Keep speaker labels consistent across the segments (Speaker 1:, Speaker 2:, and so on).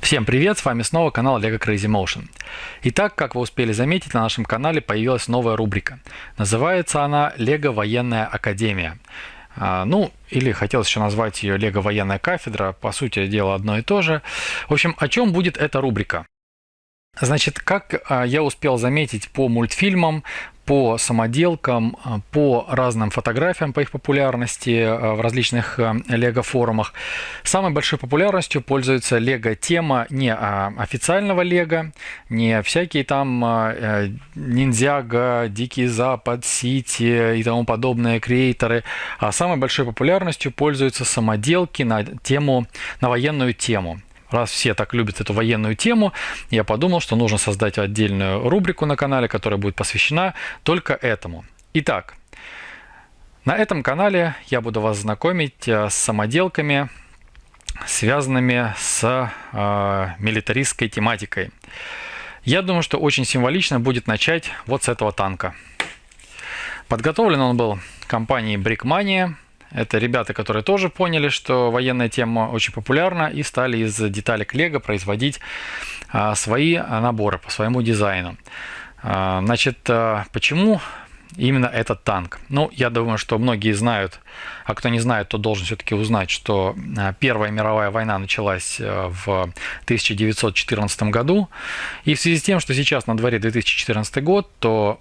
Speaker 1: Всем привет, с вами снова канал LEGO Crazy Motion. Итак, как вы успели заметить, на нашем канале появилась новая рубрика. Называется она LEGO Военная Академия. Или хотелось еще назвать ее LEGO Военная Кафедра, по сути дела одно и то же. В общем, о чем будет эта рубрика? Значит, как я успел заметить по мультфильмам, по самоделкам, по разным фотографиям, по их популярности в различных лего-форумах, самой большой популярностью пользуется лего-тема не официального лего, не всякие там Ниндзяго, Дикий Запад, Сити и тому подобные креаторы, а самой большой популярностью пользуются самоделки на военную тему. Раз все так любят эту военную тему, я подумал, что нужно создать отдельную рубрику на канале, которая будет посвящена только этому. Итак, на этом канале я буду вас знакомить с самоделками, связанными с милитаристской тематикой. Я думаю, что очень символично будет начать вот с этого танка. Подготовлен он был компанией Brickmania. Это ребята, которые тоже поняли, что военная тема очень популярна и стали из деталек Лего производить свои наборы по своему дизайну. Значит, почему именно этот танк? Ну, я думаю, что многие знают, а кто не знает, то должен все-таки узнать, что Первая мировая война началась в 1914 году. И в связи с тем, что сейчас на дворе 2014 год, то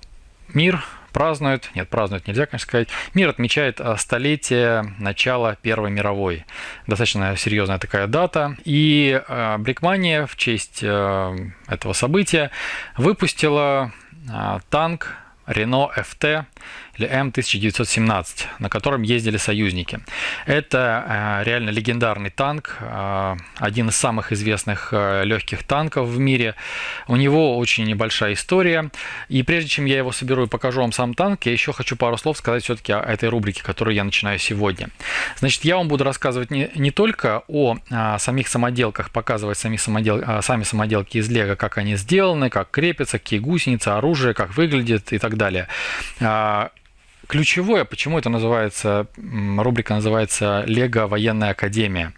Speaker 1: мир празднует нельзя, конечно, сказать, мир отмечает столетие начала Первой мировой. Достаточно серьезная такая дата. И Brickmania в честь этого события выпустила танк Renault FT или М1917, на котором ездили союзники. Это реально легендарный танк, один из самых известных легких танков в мире. У него очень небольшая история. И прежде чем я его соберу и покажу вам сам танк, я еще хочу пару слов сказать все-таки о этой рубрике, которую я начинаю сегодня. Значит, я вам буду рассказывать не только о самих самоделках, показывать сами самоделки из Лего, как они сделаны, как крепятся, какие гусеницы, оружие, как выглядит и так далее. Ключевое, почему это называется, рубрика называется «Лего Военная Академия».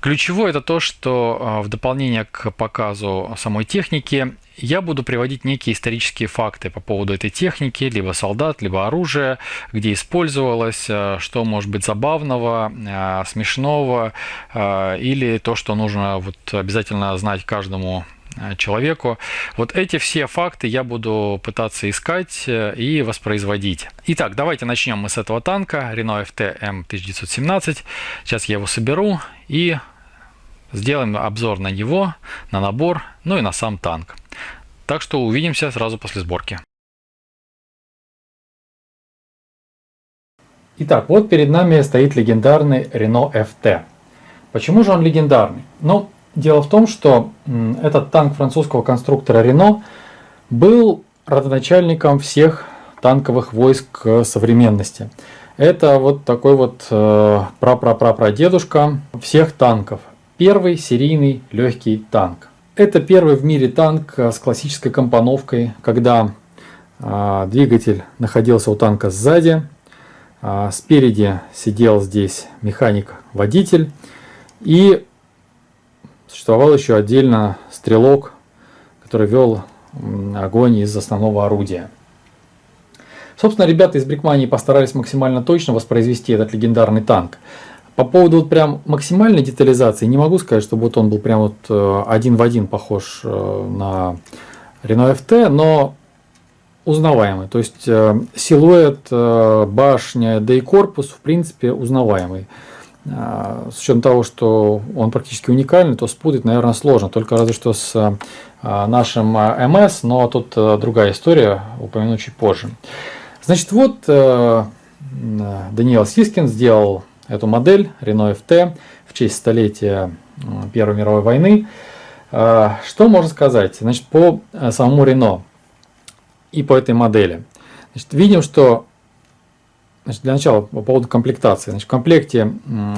Speaker 1: Ключевое это то, что в дополнение к показу самой техники я буду приводить некие исторические факты по поводу этой техники, либо солдат, либо оружия, где использовалось, что может быть забавного, смешного, или то, что нужно обязательно знать каждому человеку. Вот эти все факты я буду пытаться искать и воспроизводить. Итак, давайте начнем мы с этого танка Renault FT М1917. Сейчас я его соберу и сделаем обзор на него, на набор, ну и на сам танк. Так что увидимся сразу после сборки. Итак, вот перед нами стоит легендарный Renault FT. Почему же он легендарный? Дело в том, что этот танк французского конструктора Renault был родоначальником всех танковых войск современности. Это вот такой вот прапрапрапрадедушка всех танков. Первый серийный легкий танк. Это первый в мире танк с классической компоновкой, когда двигатель находился у танка сзади, спереди сидел здесь механик-водитель и существовал еще отдельно стрелок, который вел огонь из основного орудия. Собственно, ребята из Brickmania постарались максимально точно воспроизвести этот легендарный танк. По поводу прям максимальной детализации не могу сказать, чтобы он был прям один в один похож на Renault FT, но узнаваемый. То есть силуэт, башня, да и корпус в принципе узнаваемый. С учетом того, что он практически уникальный, то спутать, наверное, сложно. Только разве что с нашим МС, но тут другая история, упомяну чуть позже. Значит, вот Даниэл Сискин сделал эту модель Renault FT в честь столетия Первой мировой войны. Что можно сказать? Значит, по самому Renault и по этой модели. Значит, видим, что для начала по поводу комплектации. Значит, в комплекте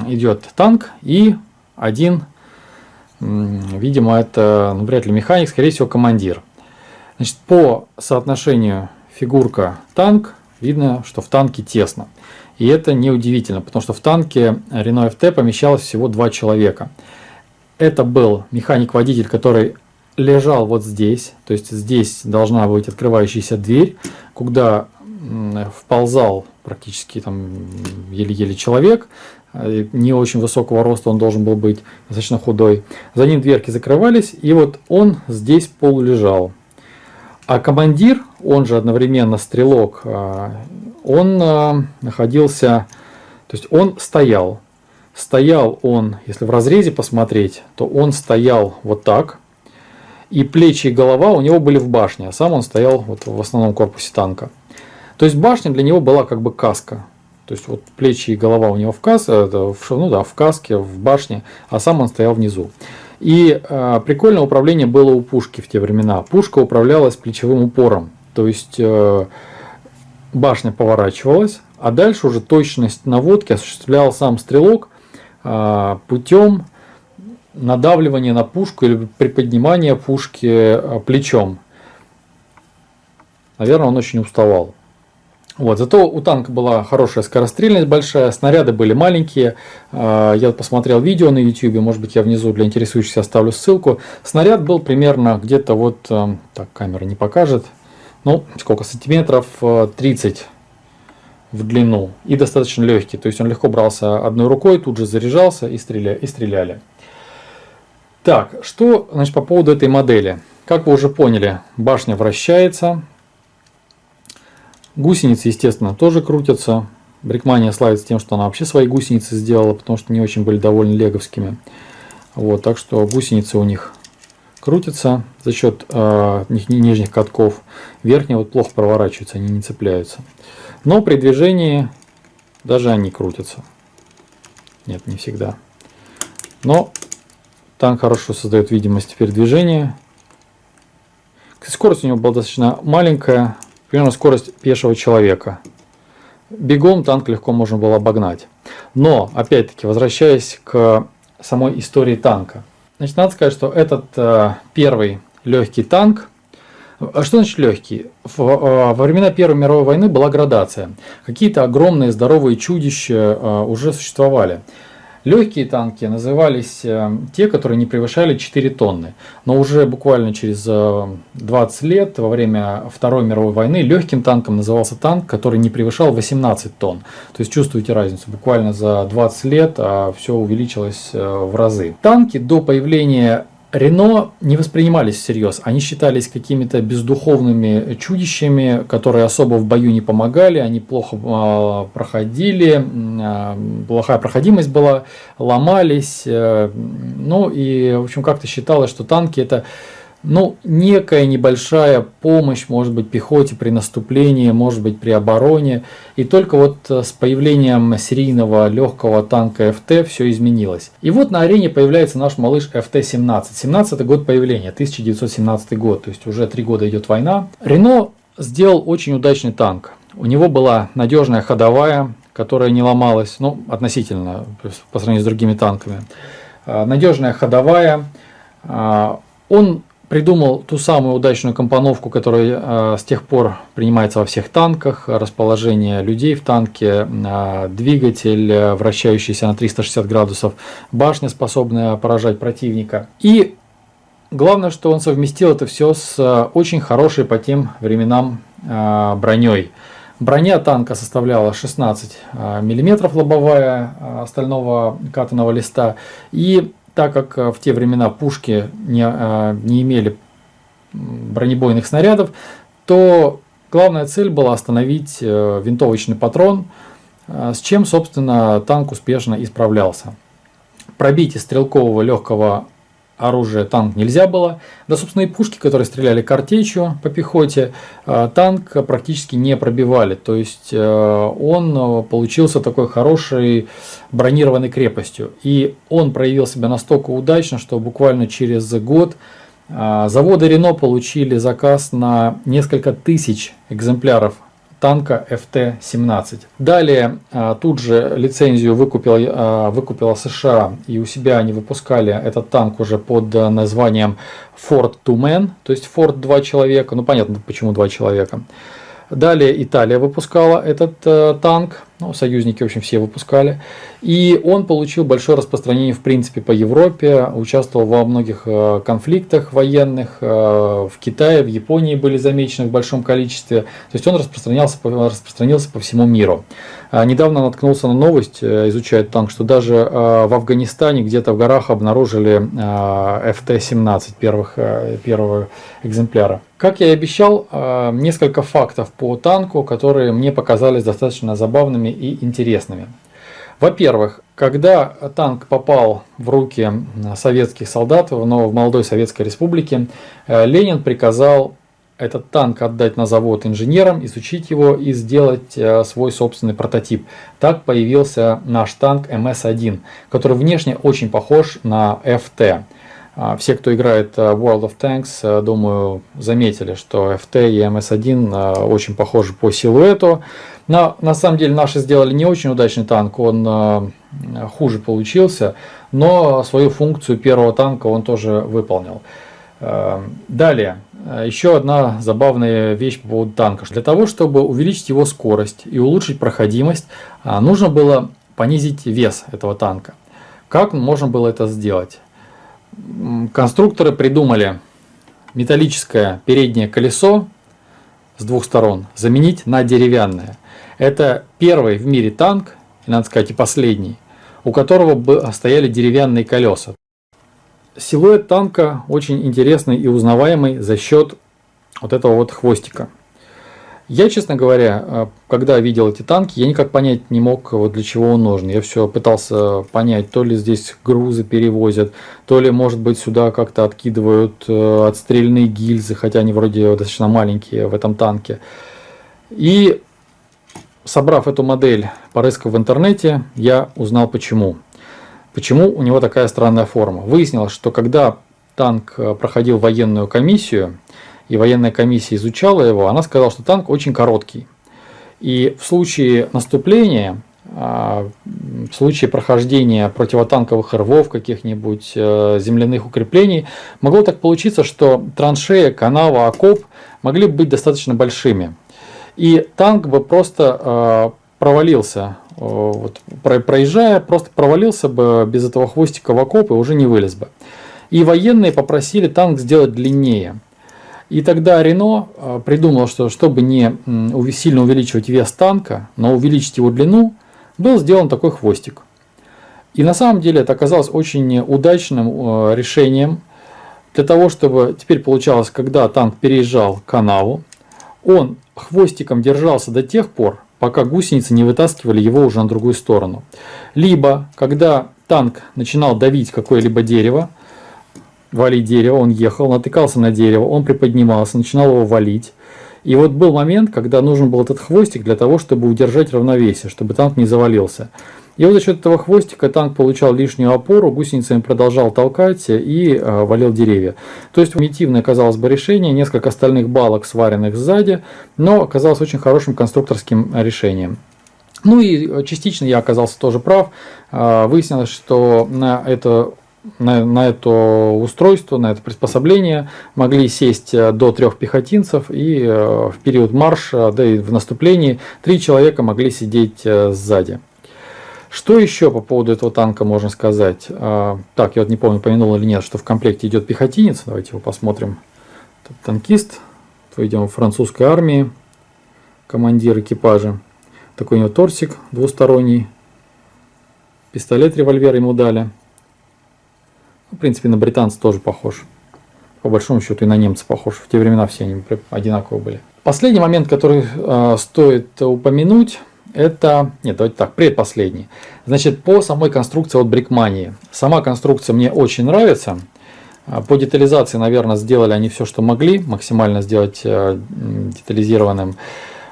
Speaker 1: идет танк и один, видимо, это вряд ли механик, скорее всего, командир. Значит, по соотношению фигурка-танк видно, что в танке тесно. И это неудивительно, потому что в танке Renault FT помещалось всего 2 человека.
Speaker 2: Это был механик-водитель, который лежал вот здесь. То есть здесь должна быть открывающаяся дверь, куда вползал практически там еле-еле человек. Не очень высокого роста, он должен был быть достаточно худой. За ним дверки закрывались, и вот он здесь полулежал. А командир, он же одновременно стрелок, он находился, то есть он стоял. Стоял он, если в разрезе посмотреть, то он стоял вот так. И плечи и голова у него были в башне, а сам он стоял вот в основном корпусе танка. То есть башня для него была как бы каска. То есть вот плечи и голова у него в каске, в башне, а сам он стоял внизу. И прикольное управление было у пушки в те времена. Пушка управлялась плечевым упором. То есть башня поворачивалась, а дальше уже точность наводки осуществлял сам стрелок путем надавливания на пушку или приподнимания пушки плечом. Наверное, он очень уставал. Вот. Зато у танка была хорошая скорострельность большая, снаряды были маленькие. Я посмотрел видео на YouTube, может быть, я внизу для интересующихся оставлю ссылку. Снаряд был примерно где-то вот, так, камера не покажет, ну, сколько, сантиметров 30 в длину и достаточно легкий. То есть он легко брался одной рукой, тут же заряжался и стреляли. Так, что, значит, по поводу этой модели. Как вы уже поняли, башня вращается. Гусеницы, естественно, тоже крутятся. Брикмания славится тем, что она вообще свои гусеницы сделала, потому что не очень были довольны леговскими. Вот, так что гусеницы у них крутятся за счет нижних катков. Верхние вот плохо проворачиваются, они не цепляются. Но при движении даже они крутятся. Нет, не всегда. Но танк хорошо создает видимость передвижения. Скорость у него была достаточно маленькая. Примерно скорость пешего человека. Бегом танк легко можно было обогнать. Но, опять-таки, возвращаясь к самой истории танка. Значит, надо сказать, что этот первый легкий танк. Что значит легкий? Во времена Первой мировой войны была градация. Какие-то огромные здоровые чудища уже существовали. Легкие танки назывались те, которые не превышали 4 тонны. Но уже буквально через 20 лет, во время Второй мировой войны, легким танком назывался танк, который не превышал 18 тонн. То есть чувствуете разницу. Буквально за 20 лет все увеличилось в разы. Танки до появления Рено не воспринимались всерьез. Они считались какими-то бездуховными чудищами, которые особо в бою не помогали, они плохо проходили, плохая проходимость была, ломались. Ну и, в общем, как-то считалось, что танки это некая небольшая помощь, может быть, пехоте при наступлении, может быть, при обороне. И только вот с появлением серийного легкого танка ФТ все изменилось. И вот на арене появляется наш малыш ФТ-17. 17-й год появления, 1917 год, то есть уже 3 года идет война. Рено сделал очень удачный танк. У него была надежная ходовая, которая не ломалась, относительно, по сравнению с другими танками. Надежная ходовая. Он придумал ту самую удачную компоновку, которая с тех пор принимается во всех танках. Расположение людей в танке, двигатель, вращающийся на 360 градусов, башня, способная поражать противника. И главное, что он совместил это все с очень хорошей по тем временам броней. Броня танка составляла 16 мм лобовая стального катаного листа. И так как в те времена пушки не имели бронебойных снарядов, то главная цель была остановить винтовочный патрон, с чем, собственно, танк успешно и справлялся. Пробить из стрелкового легкого оружия танк нельзя было. Да, собственно, и пушки, которые стреляли картечью по пехоте, танк практически не пробивали. То есть он получился такой хорошей бронированной крепостью. И он проявил себя настолько удачно, что буквально через год заводы Рено получили заказ на несколько тысяч экземпляров танка ФТ-17. Далее тут же лицензию выкупила США, и у себя они выпускали этот танк уже под названием Ford Two Men, то есть Ford 2 человека, понятно почему 2 человека. Далее Италия выпускала этот танк, Ну, союзники, в общем, все выпускали. И он получил большое распространение, в принципе, по Европе, участвовал во многих конфликтах военных, в Китае, в Японии были замечены в большом количестве. То есть он распространился по всему миру. Недавно наткнулся на новость, изучая танк, что даже в Афганистане где-то в горах обнаружили ФТ-17 первого экземпляра. Как я и обещал, несколько фактов по танку, которые мне показались достаточно забавными и интересными. Во-первых, когда танк попал в руки советских солдат, но в молодой Советской Республике, Ленин приказал этот танк отдать на завод инженерам, изучить его и сделать свой собственный прототип. Так появился наш танк МС-1, который внешне очень похож на ФТ. Все, кто играет в World of Tanks, думаю, заметили, что FT и MS-1 очень похожи по силуэту. Но на самом деле наши сделали не очень удачный танк, он хуже получился, но свою функцию первого танка он тоже выполнил. Далее, еще одна забавная вещь по поводу танка. Для того, чтобы увеличить его скорость и улучшить проходимость, нужно было понизить вес этого танка. Как можно было это сделать? Конструкторы придумали металлическое переднее колесо с двух сторон заменить на деревянное. Это первый в мире танк, и, надо сказать, и последний, у которого стояли деревянные колеса. Силуэт танка очень интересный и узнаваемый за счет вот этого вот хвостика. Я, честно говоря, когда видел эти танки, я никак понять не мог, вот для чего он нужен. Я все пытался понять, то ли здесь грузы перевозят, то ли, может быть, сюда как-то откидывают отстрельные гильзы, хотя они вроде достаточно маленькие в этом танке. И, собрав эту модель, порыскав в интернете, я узнал почему. Почему у него такая странная форма. Выяснилось, что когда танк проходил военную комиссию, и военная комиссия изучала его, она сказала, что танк очень короткий. И в случае наступления, в случае прохождения противотанковых рвов, каких-нибудь земляных укреплений, могло так получиться, что траншея, канава, окоп могли быть достаточно большими. И танк бы просто провалился, вот, проезжая, просто провалился бы без этого хвостика в окоп и уже не вылез бы. И военные попросили танк сделать длиннее. И тогда Рено придумал, что чтобы не сильно увеличивать вес танка, но увеличить его длину, был сделан такой хвостик. И на самом деле это оказалось очень удачным решением для того, чтобы теперь получалось, когда танк переезжал канаву, он хвостиком держался до тех пор, пока гусеницы не вытаскивали его уже на другую сторону. Либо, когда танк начинал давить какое-либо дерево, валить дерево, он ехал, натыкался на дерево, он приподнимался, начинал его валить. И вот был момент, когда нужен был этот хвостик для того, чтобы удержать равновесие, чтобы танк не завалился. И вот за счет этого хвостика танк получал лишнюю опору, гусеницами продолжал толкать и валил деревья. То есть примитивное, казалось бы, решение, несколько остальных балок, сваренных сзади, но оказалось очень хорошим конструкторским решением. Ну и частично я оказался тоже прав. Выяснилось, что на это устройство, на это приспособление могли сесть до 3 пехотинцев, и в период марша, да и в наступлении 3 человека могли сидеть сзади. Что еще по поводу этого танка можно сказать? Так, я вот не помню, упомянул или нет, что в комплекте идет пехотинец. Давайте его посмотрим. Тут танкист, идем в французской армии, командир экипажа. Такой у него торсик двусторонний, пистолет, револьвер ему дали. В принципе, на британца тоже похож. По большому счету и на немца похож. В те времена все они одинаковые были. Последний момент, который стоит упомянуть, это... Нет, давайте так, предпоследний. Значит, по самой конструкции от Брикмании. Сама конструкция мне очень нравится. По детализации, наверное, сделали они все, что могли. Максимально сделать детализированным.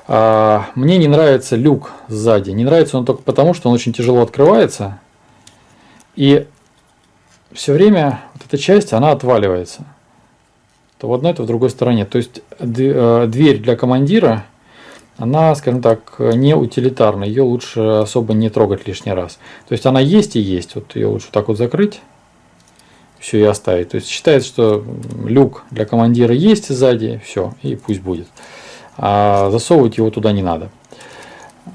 Speaker 2: Мне не нравится люк сзади. Не нравится он только потому, что он очень тяжело открывается. И все время вот эта часть, она отваливается. То в одной, то в другой стороне. То есть дверь для командира, она, скажем так, не утилитарна. Ее лучше особо не трогать лишний раз. То есть она есть и есть. Вот ее лучше так вот закрыть. Все и оставить. То есть считается, что люк для командира есть сзади. Все, и пусть будет. А засовывать его туда не надо.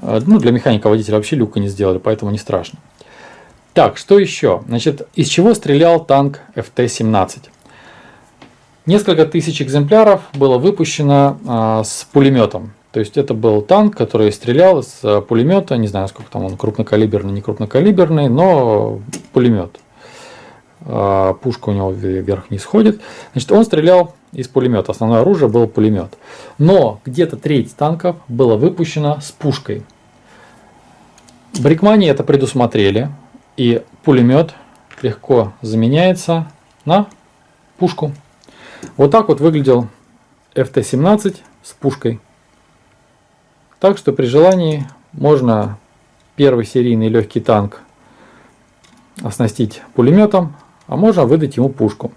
Speaker 2: Ну, для механика-водителя вообще люка не сделали, поэтому не страшно. Так, что еще? Значит, из чего стрелял танк ФТ-17? Несколько тысяч экземпляров было выпущено с пулеметом. То есть это был танк, который стрелял с пулемета, не знаю, сколько там он, крупнокалиберный, не крупнокалиберный, но пулемет. Пушка у него вверх не сходит. Значит, он стрелял из пулемета. Основное оружие было пулемет. Но где-то треть танков было выпущено с пушкой. Брикмане это предусмотрели. И пулемет легко заменяется на пушку. Вот так вот выглядел ФТ-17 с пушкой. Так что при желании можно первый серийный легкий танк оснастить пулеметом, а можно выдать ему пушку.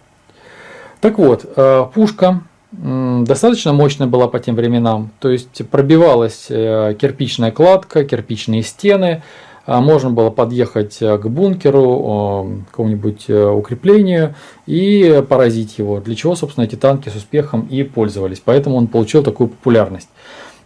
Speaker 2: Так вот, пушка достаточно мощная была по тем временам. То есть пробивалась кирпичная кладка, кирпичные стены. Можно было подъехать к бункеру, к какому-нибудь укреплению и поразить его. Для чего, собственно, эти танки с успехом и пользовались. Поэтому он получил такую популярность.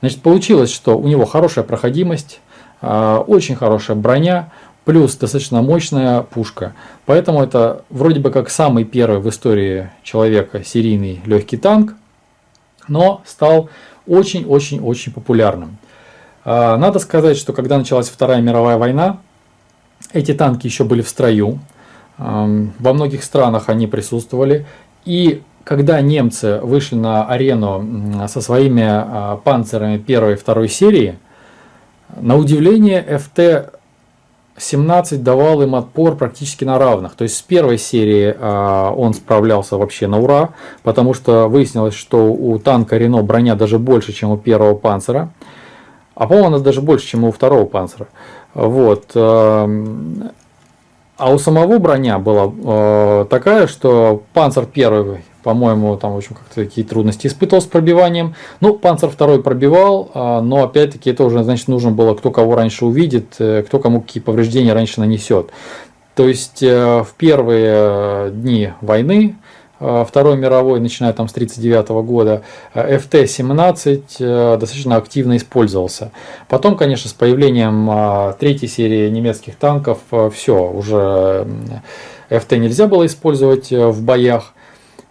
Speaker 2: Значит, получилось, что у него хорошая проходимость, очень хорошая броня, плюс достаточно мощная пушка. Поэтому это вроде бы как самый первый в истории человека серийный легкий танк, но стал очень-очень-очень популярным. Надо сказать, что когда началась Вторая мировая война, эти танки еще были в строю. Во многих странах они присутствовали. И когда немцы вышли на арену со своими панцерами первой и второй серии, на удивление ФТ-17 давал им отпор практически на равных. То есть с первой серии он справлялся вообще на ура, потому что выяснилось, что у танка Рено броня даже больше, чем у первого панцера. А по-моему, она даже больше, чем у второго панцера. Вот. А у самого броня была такая, что панцер первый, по-моему, там, в общем, как-то такие трудности испытывал с пробиванием. Ну, панцер второй пробивал, но опять-таки это уже, значит, нужно было, кто кого раньше увидит, кто кому какие повреждения раньше нанесет. То есть в первые дни войны, Второй мировой, начиная там с 1939 года, ФТ-17 достаточно активно использовался. Потом, конечно, с появлением третьей серии немецких танков, все, уже ФТ нельзя было использовать в боях.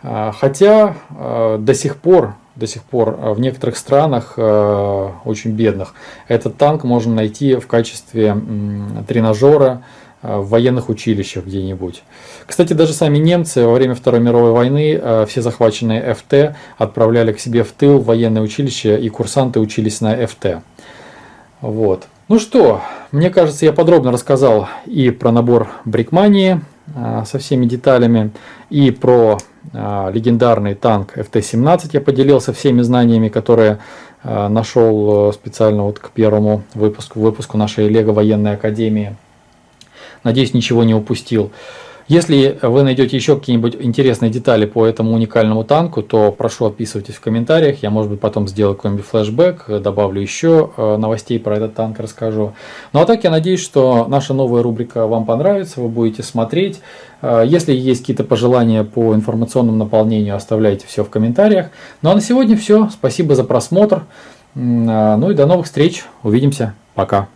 Speaker 2: Хотя до сих пор в некоторых странах, очень бедных, этот танк можно найти в качестве тренажера в военных училищах где-нибудь. Кстати, даже сами немцы во время Второй мировой войны все захваченные ФТ отправляли к себе в тыл в военное училище, и курсанты учились на ФТ. Вот. Ну что, мне кажется, я подробно рассказал и про набор Брикмании со всеми деталями, и про легендарный танк ФТ-17. Я поделился всеми знаниями, которые нашел специально вот к первому выпуску нашей Лего военной академии. Надеюсь, ничего не упустил. Если вы найдете еще какие-нибудь интересные детали по этому уникальному танку, то прошу отписывайтесь в комментариях. Я, может быть, потом сделаю какой-нибудь флешбэк, добавлю еще новостей про этот танк, расскажу. Ну а так я надеюсь, что наша новая рубрика вам понравится, вы будете смотреть. Если есть какие-то пожелания по информационному наполнению, оставляйте все в комментариях. Ну а на сегодня все. Спасибо за просмотр. Ну и до новых встреч. Увидимся. Пока.